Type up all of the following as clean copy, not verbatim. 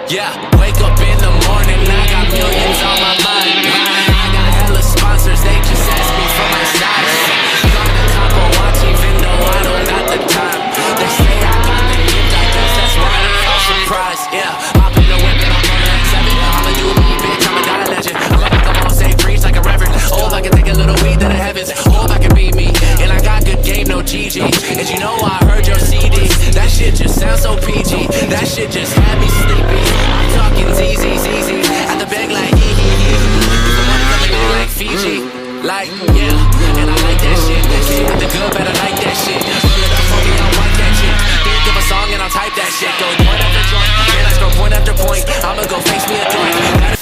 Yeah, wake up in the morning, I got millions on my mind. I got hella sponsors, they just ask me for my size. Got a couple watch even though I don't got the time. They say I got the gift, I guess that's why they all surprised. Yeah, hop in the whip and I'm on like 7. I'ma do me, bitch, I'ma die a legend. I'ma make them all say preach like a reverend. Oh, I can take a little weed to the heavens. Oh, I can be me, and I got good game, no GG. And you know I heard your CD, that shit just sounds so PG. That shit just had me sleepy. I'm talking ZZ, at the bag like hee hee hee. Cause the money coming in like Fiji. Like, yeah, and I like that shit. See with the good, better like that shit. Roll it up for me, I'll wipe that shit. Think of a song and I'll type that shit. Go point after joint, then I scroll point after point. I'ma go face me a joint.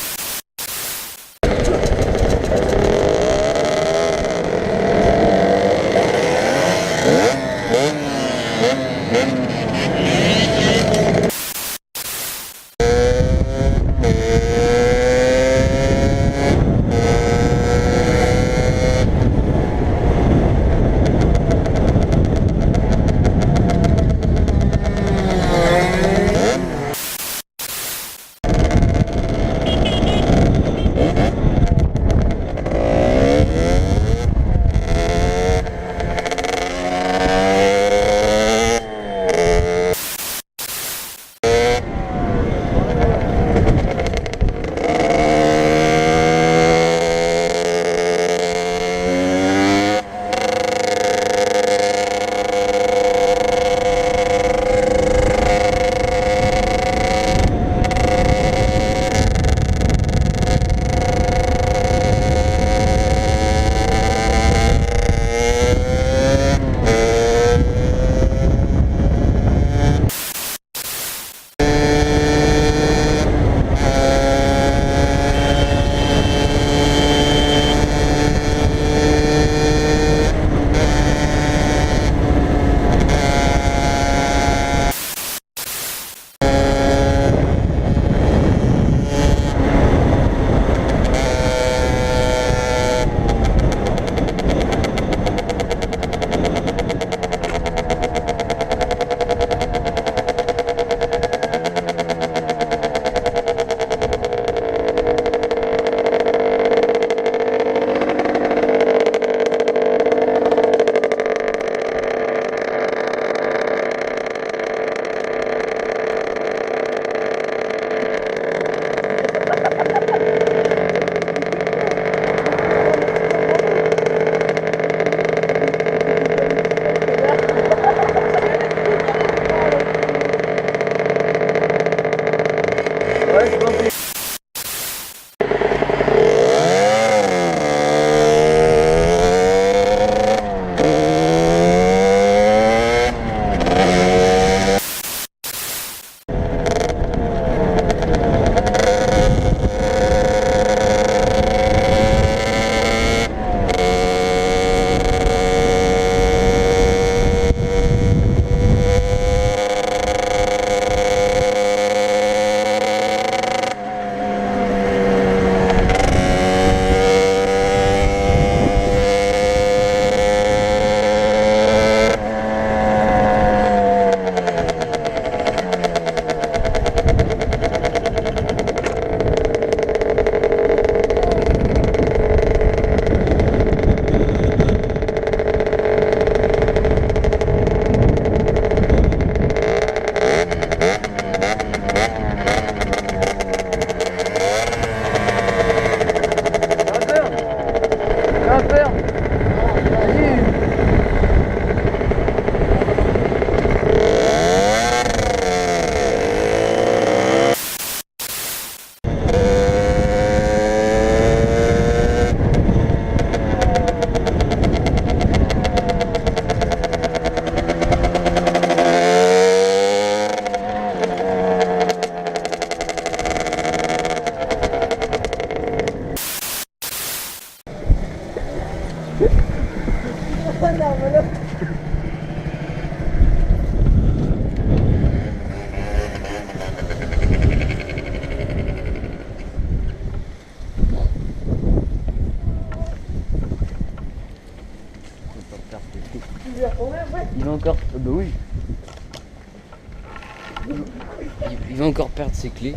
Il va encore perdre ses clés.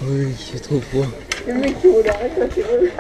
Oui, il fait trop froid. Le mec qui roule arrête, ça c'est vrai.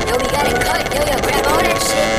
Yo, we got it cut, yo, grab all that shit.